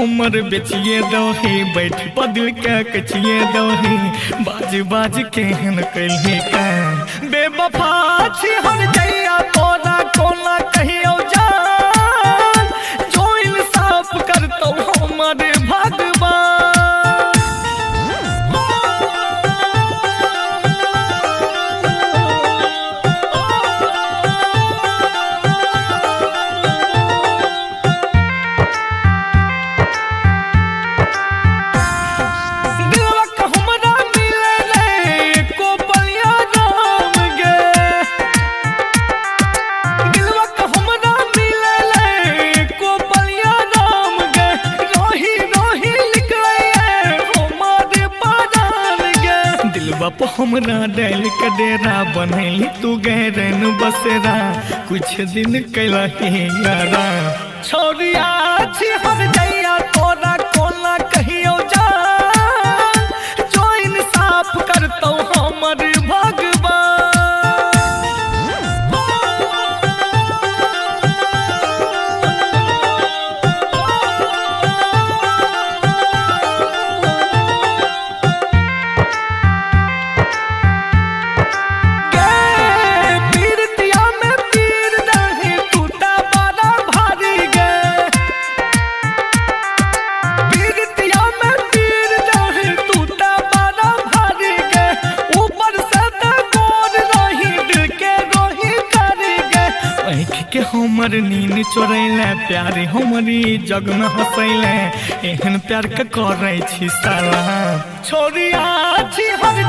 हमर बेचिए दही बैठ बदल के कचिए दही बाज बाज केहन कैलही काम बेवफा छी हर जइया तोरा कोना कहियो जान जो इंसाफ करतौ हमर भगवान। बाप हमरा डाल के डेरा बनैली तू गहरन बसेरा कुछ दिन कैला यारा छोरिया छी हर जइया तोरा कोना कहियो जान जो इंसाफ करतौ हमर भगवान। के हमर नींद चोरैले प्यारे हमरी जग में हंसैले एहन प्यार के करै छी साला छोरिया छी हर